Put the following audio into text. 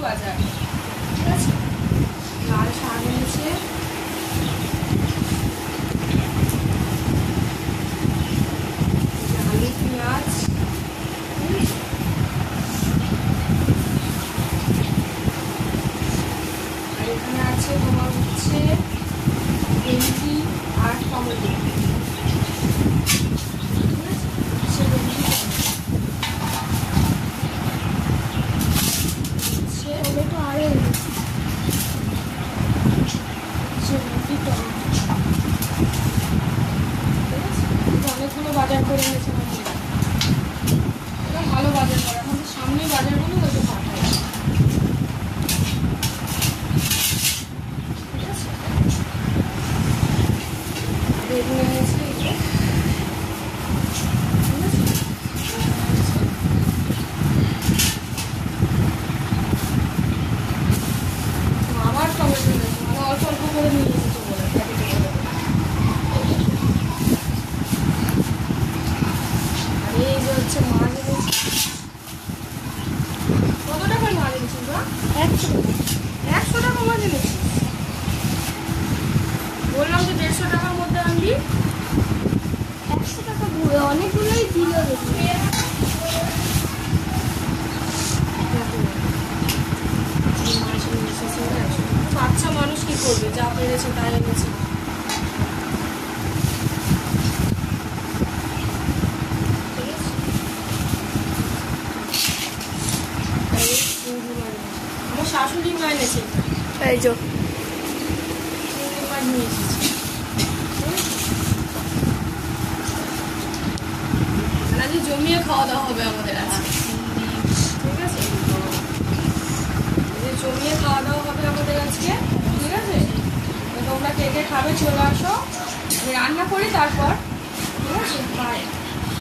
বাজার, ঠিক আছে। লাল শাক এনেছে, আলু পেঁয়াজ, আর এখানে আছে তোমার হচ্ছে ভেন্ডি আর টমেটো, অনেকগুলো বাজার করে এনেছে, ভালো বাজার করে আমাদের সামনে বাজারগুলো হয়তো পাঠায়, ঠিক আছে। বেগুন এনেছে, আবার টমেটো এনেছে, মানে অল্প অল্প করে নিয়ে এসেছে বলে প্যাকেটে করে। আর এই যে হচ্ছে মাছ এনেছে, কত টাকার মাছ এনেছিস বা? 100 টাকা মাছ এনেছিস? বললাম যে 150 টাকার মধ্যে আনবি। 100 টাকা ঘুরে অনেকগুলোই দিল দেখি। বাচ্চা মানুষ কি করবে, যা পেরেছে তাই এনেছে। আমার শাশুড়ি মা এনেছে, এই যে চিংড়ি মাছ নিয়ে এসেছে, আজকে জমিয়ে খাওয়া দাওয়া হবে আমাদের আজকে, ঠিক আছে। জমিয়ে খাওয়া দাওয়া হবে আমাদের আজকে, ঠিক আছে। তোমরা কে কে খাবে চলে আসো, আমি রান্না করি তারপর, ঠিক আছে। বাই।